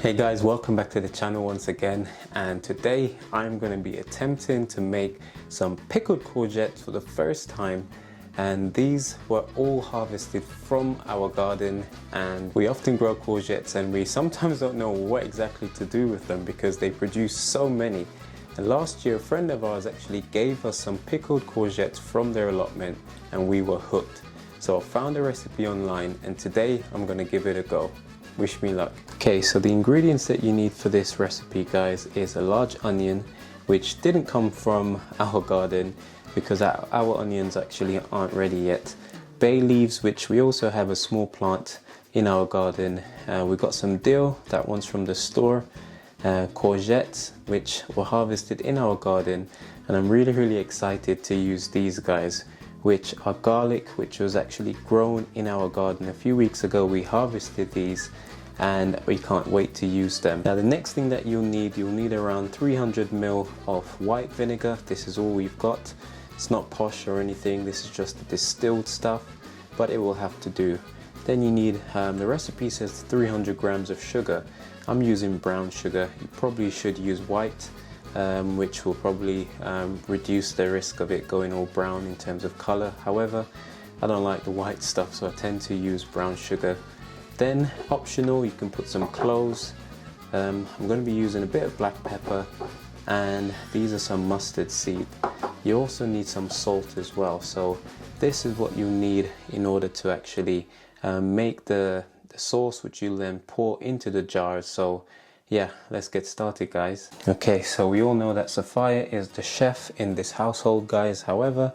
Hey guys, welcome back to the channel once again, and today I'm going to be attempting to make some pickled courgettes for the first time. And these were all harvested from our garden, and we often grow courgettes and we sometimes don't know what exactly to do with them because they produce so many. And last year a friend of ours actually gave us some pickled courgettes from their allotment and we were hooked. So I found a recipe online and today I'm going to give it a go. Wish me luck. Okay, so the ingredients that you need for this recipe, guys, is a large onion, which didn't come from our garden because our onions actually aren't ready yet. Bay leaves, which we also have a small plant in our garden. We got some dill, that one's from the store. Courgettes, which were harvested in our garden, and I'm really excited to use these guys, which are garlic, which was actually grown in our garden a few weeks ago. We harvested these and we can't wait to use them. Now the next thing that you'll need around 300 ml of white vinegar. This is all we've got. It's not posh or anything, this is just the distilled stuff, but it will have to do. Then you need, the recipe says 300 grams of sugar. I'm using brown sugar. You probably should use white, which will probably reduce the risk of it going all brown in terms of color. However, I don't like the white stuff, so I tend to use brown sugar. Then optional, you can put some cloves. I'm going to be using a bit of black pepper, and these are some mustard seed. You also need some salt as well. So this is what you need in order to actually make the sauce, which you'll then pour into the jars. So yeah, let's get started, guys. Okay, so we all know that Sophia is the chef in this household, guys. However,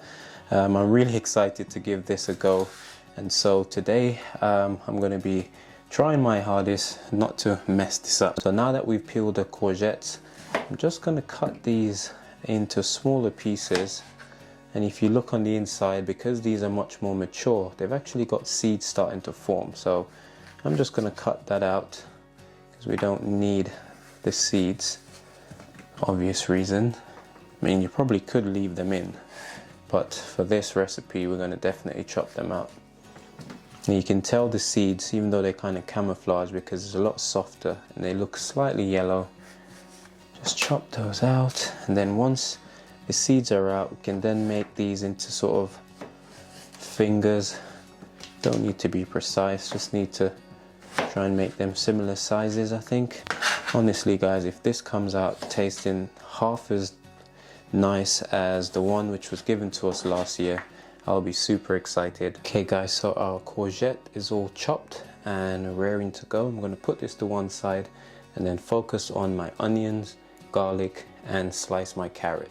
I'm really excited to give this a go, and so today I'm going to be trying my hardest not to mess this up. So now that we've peeled the courgettes, I'm just going to cut these into smaller pieces. And if you look on the inside, because these are much more mature, they've actually got seeds starting to form. So I'm just going to cut that out because we don't need the seeds, obvious reason. I mean, you probably could leave them in, but for this recipe we're going to definitely chop them out. And you can tell the seeds, even though they're kind of camouflage, because it's a lot softer and they look slightly yellow. Just chop those out, and then once the seeds are out, we can then make these into sort of fingers. Don't need to be precise, just need to try and make them similar sizes, I think. Honestly, guys, if this comes out tasting half as nice as the one which was given to us last year, I'll be super excited. Okay guys, so our courgette is all chopped and raring to go. I'm going to put this to one side and then focus on my onions, garlic, and slice my carrot.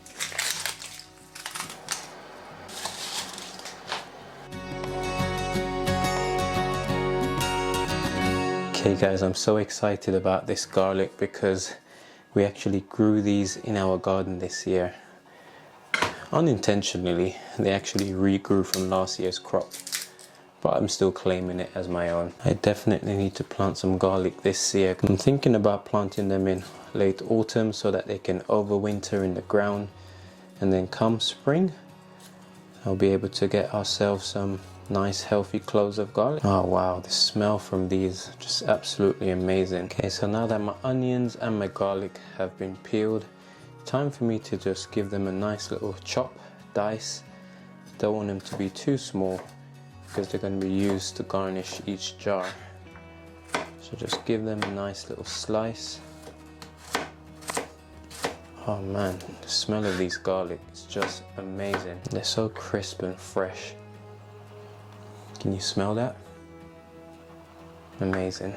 Okay guys, I'm so excited about this garlic because we actually grew these in our garden this year. Unintentionally, they actually regrew from last year's crop, but I'm still claiming it as my own. I definitely need to plant some garlic this year. I'm thinking about planting them in late autumn so that they can overwinter in the ground, and then come spring I'll be able to get ourselves some nice healthy cloves of garlic. Oh wow, the smell from these just absolutely amazing. Okay, so now that my onions and my garlic have been peeled, time for me to just give them a nice little chop, dice. Don't want them to be too small because they're going to be used to garnish each jar. So just give them a nice little slice. Oh man, the smell of these garlic is just amazing. They're so crisp and fresh. Can you smell that? Amazing.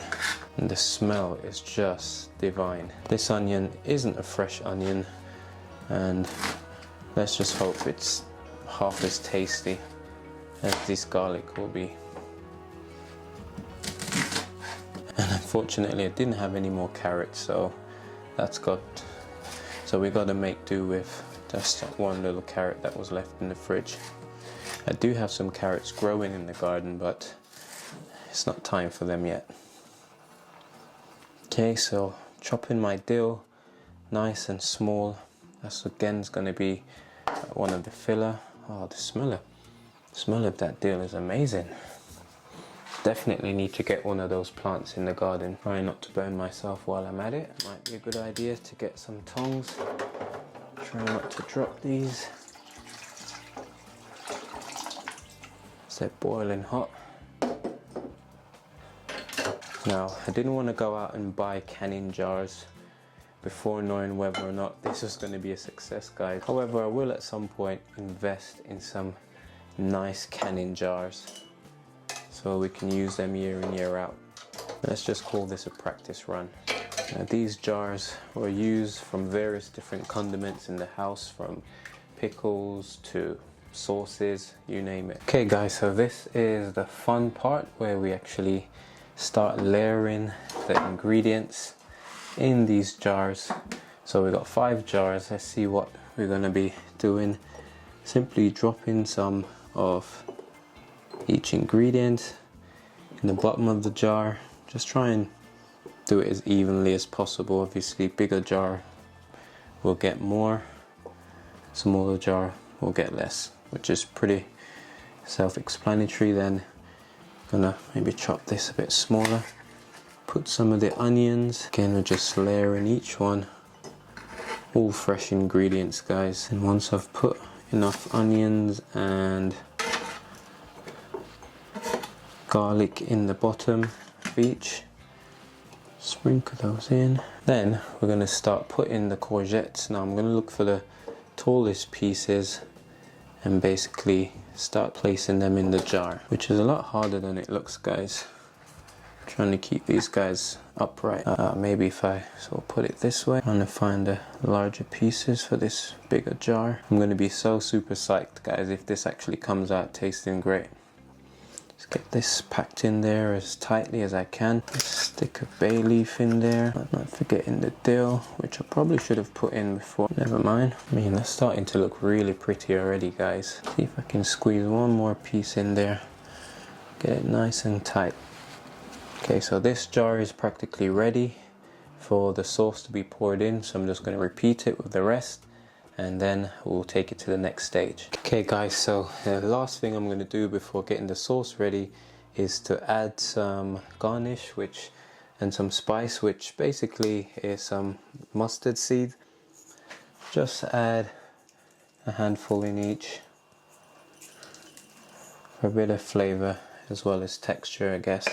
And the smell is just divine. This onion isn't a fresh onion, and let's just hope it's half as tasty as this garlic will be. And unfortunately I didn't have any more carrots, so we got to make do with just that one little carrot that was left in the fridge. I do have some carrots growing in the garden, but it's not time for them yet. Okay, so chopping my dill nice and small. That's again going to be one of the filler. Oh, the smell of that dill is amazing. Definitely need to get one of those plants in the garden. Try not to burn myself while I'm at it. Might be a good idea to get some tongs. Try not to drop these. They're boiling hot. Now, I didn't want to go out and buy canning jars before knowing whether or not this was going to be a success, guys. However, I will at some point invest in some nice canning jars so we can use them year in, year out. Let's just call this a practice run. Now, these jars were used from various different condiments in the house, from pickles to sauces, you name it. Okay guys, so this is the fun part where we actually start layering the ingredients in these jars. So we got 5 jars. Let's see what we're going to be doing. Simply dropping some of each ingredient in the bottom of the jar. Just try and do it as evenly as possible. Obviously, bigger jar will get more, smaller jar will get less, which is pretty self-explanatory. Then gonna maybe chop this a bit smaller. Put some of the onions. Again, we're just layering each one. All fresh ingredients, guys. And once I've put enough onions and garlic in the bottom of each, sprinkle those in. Then we're going to start putting the courgettes. Now I'm going to look for the tallest pieces and basically start placing them in the jar, which is a lot harder than it looks, guys. Trying to keep these guys upright. Maybe if I sort of put it this way, trying to find the larger pieces for this bigger jar. I'm going to be so super psyched, guys, if this actually comes out tasting great. Let's get this packed in there as tightly as I can. Stick a bay leaf in there. Not forgetting the dill, which I probably should have put in before. Never mind. I mean, that's starting to look really pretty already, guys. See if I can squeeze one more piece in there. Get it nice and tight. Okay, so this jar is practically ready for the sauce to be poured in. So I'm just going to repeat it with the rest, and then we'll take it to the next stage. Okay guys, so the last thing I'm going to do before getting the sauce ready is to add some garnish and some spice, which basically is some mustard seed. Just add a handful in each for a bit of flavor as well as texture, I guess.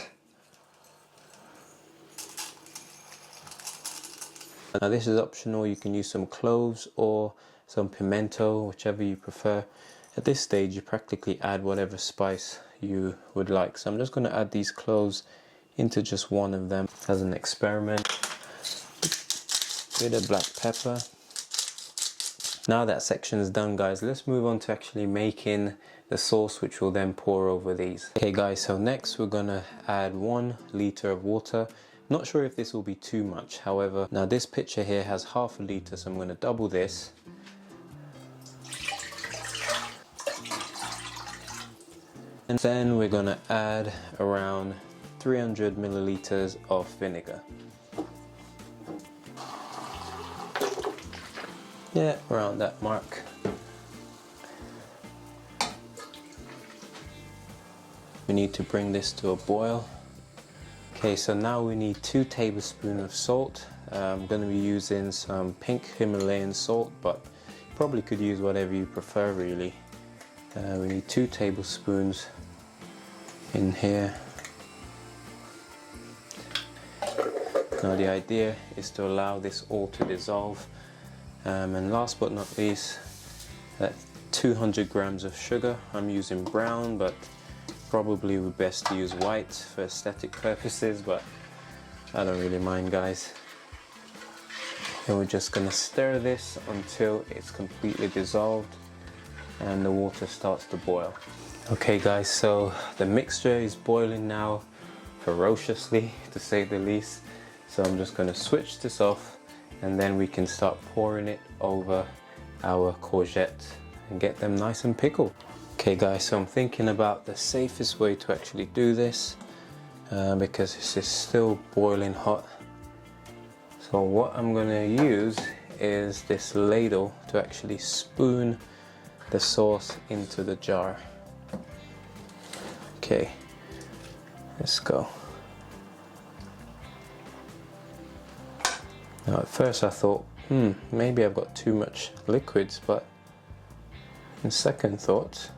Now this is optional. You can use some cloves or some pimento, whichever you prefer. At this stage you practically add whatever spice you would like. So I'm just going to add these cloves into just one of them as an experiment. Bit of black pepper. Now that section is done, guys, let's move on to actually making the sauce, which will then pour over these. Okay guys, so next we're going to add 1 liter of water. Not sure if this will be too much, however, now this pitcher here has half a liter, so I'm going to double this. And then we're going to add around 300 milliliters of vinegar. Yeah, around that mark. We need to bring this to a boil. Okay, so now we need 2 tablespoons of salt. I'm going to be using some pink Himalayan salt, but probably could use whatever you prefer really. We need 2 tablespoons in here. Now the idea is to allow this all to dissolve. And last but not least, 200 grams of sugar. I'm using brown, but probably would best to use white for aesthetic purposes, but I don't really mind, guys. And we're just going to stir this until it's completely dissolved and the water starts to boil. Okay guys, so the mixture is boiling now ferociously, to say the least. So I'm just going to switch this off, and then we can start pouring it over our courgette and get them nice and pickled. Okay guys, so I'm thinking about the safest way to actually do this because this is still boiling hot. So what I'm going to use is this ladle to actually spoon the sauce into the jar. Okay, Let's go. Now at first I thought, maybe I've got too much liquids, but in second thought,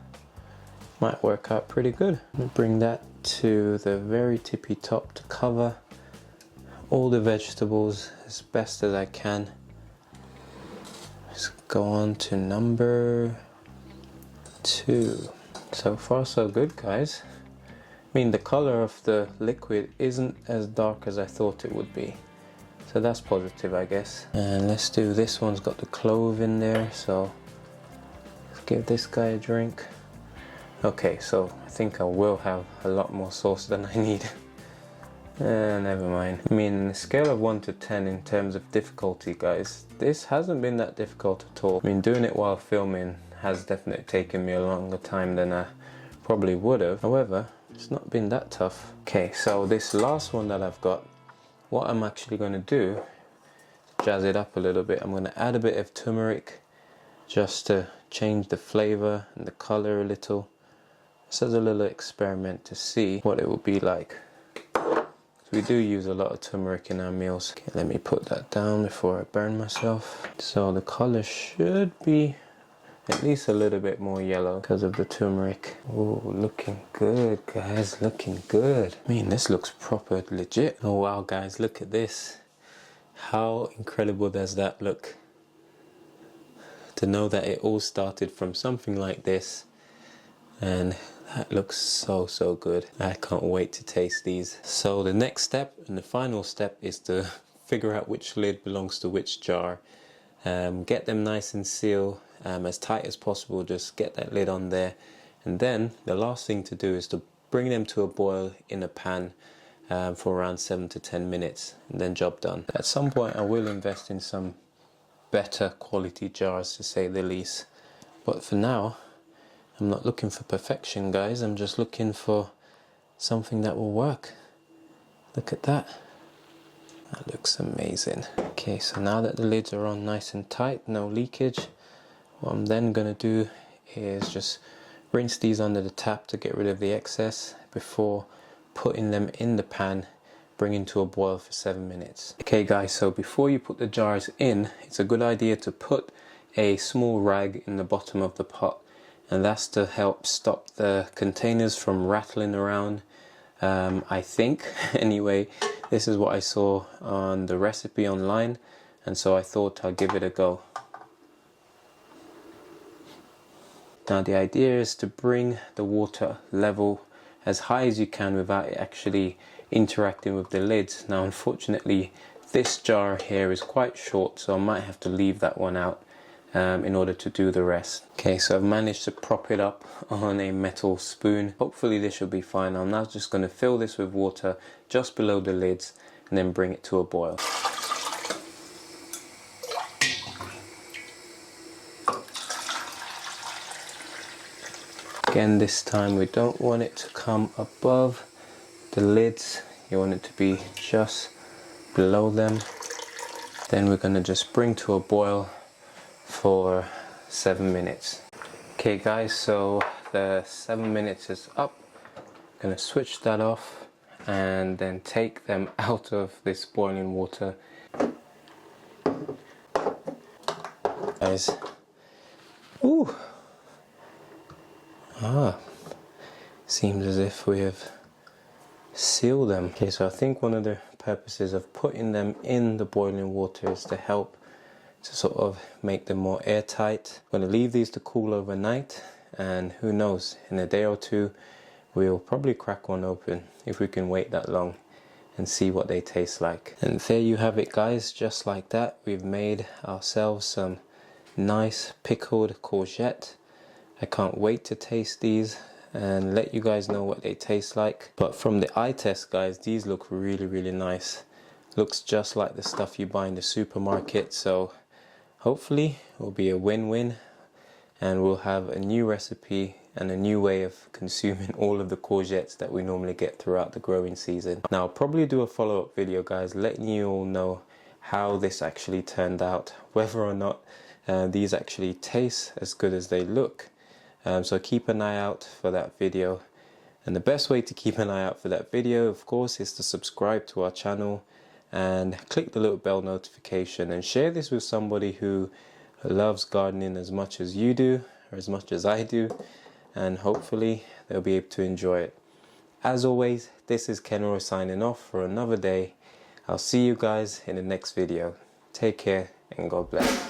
might work out pretty good. Bring that to the very tippy top to cover all the vegetables as best as I can. Let's go on to number 2. So far so good, guys. I mean, the color of the liquid isn't as dark as I thought it would be, so that's positive, I guess. And let's do this one's got the clove in there, so let's give this guy a drink. Okay, so I think I will have a lot more sauce than I need. Never mind. I mean, on a scale of 1 to 10 in terms of difficulty, guys, this hasn't been that difficult at all. I mean, doing it while filming has definitely taken me a longer time than I probably would have. However, it's not been that tough. Okay, so this last one that I've got, what I'm actually going to do to jazz it up a little bit, I'm going to add a bit of turmeric just to change the flavor and the color a little. This is a little experiment to see what it will be like. We do use a lot of turmeric in our meals. Okay, let me put that down before I burn myself. So the color should be at least a little bit more yellow because of the turmeric. Oh, looking good, guys, looking good. I mean, this looks proper legit. Oh wow, guys, look at this. How incredible does that look? To know that it all started from something like this, and that looks so good. I can't wait to taste these. So the next step and the final step is to figure out which lid belongs to which jar. Get them nice and sealed, as tight as possible. Just get that lid on there, and then the last thing to do is to bring them to a boil in a pan for around 7 to 10 minutes, and then job done. At some point I will invest in some better quality jars, to say the least, but for now I'm not looking for perfection, guys. I'm just looking for something that will work. Look at that. That looks amazing. Okay, so now that the lids are on nice and tight, no leakage, what I'm then going to do is just rinse these under the tap to get rid of the excess before putting them in the pan, bringing to a boil for 7 minutes. Okay guys, so before you put the jars in, it's a good idea to put a small rag in the bottom of the pot, and that's to help stop the containers from rattling around. I think anyway, this is what I saw on the recipe online, and so I thought I'll give it a go. Now the idea is to bring the water level as high as you can without it actually interacting with the lids. Now unfortunately this jar here is quite short, so I might have to leave that one out in order to do the rest. Okay, so I've managed to prop it up on a metal spoon. Hopefully this should be fine. I'm now just going to fill this with water just below the lids and then bring it to a boil. Again, this time we don't want it to come above the lids. You want it to be just below them. Then we're going to just bring to a boil for 7 minutes. Okay guys, so the 7 minutes is up. I'm going to switch that off and then take them out of this boiling water. Guys, ooh, seems as if we have sealed them. Okay, so I think one of the purposes of putting them in the boiling water is to help to sort of make them more airtight. I'm going to leave these to cool overnight, and who knows, in a day or two we'll probably crack one open if we can wait that long and see what they taste like. And there you have it guys, just like that we've made ourselves some nice pickled courgette. I can't wait to taste these and let you guys know what they taste like. But from the eye test guys, these look really nice. Looks just like the stuff you buy in the supermarket, so hopefully it will be a win-win and we'll have a new recipe and a new way of consuming all of the courgettes that we normally get throughout the growing season. Now I'll probably do a follow-up video guys, letting you all know how this actually turned out, whether or not these actually taste as good as they look. So keep an eye out for that video. And the best way to keep an eye out for that video, of course, is to subscribe to our channel and click the little bell notification, and share this with somebody who loves gardening as much as you do, or as much as I do, and hopefully they'll be able to enjoy it. As always, this is Kenroy signing off for another day. I'll see you guys in the next video. Take care and God bless.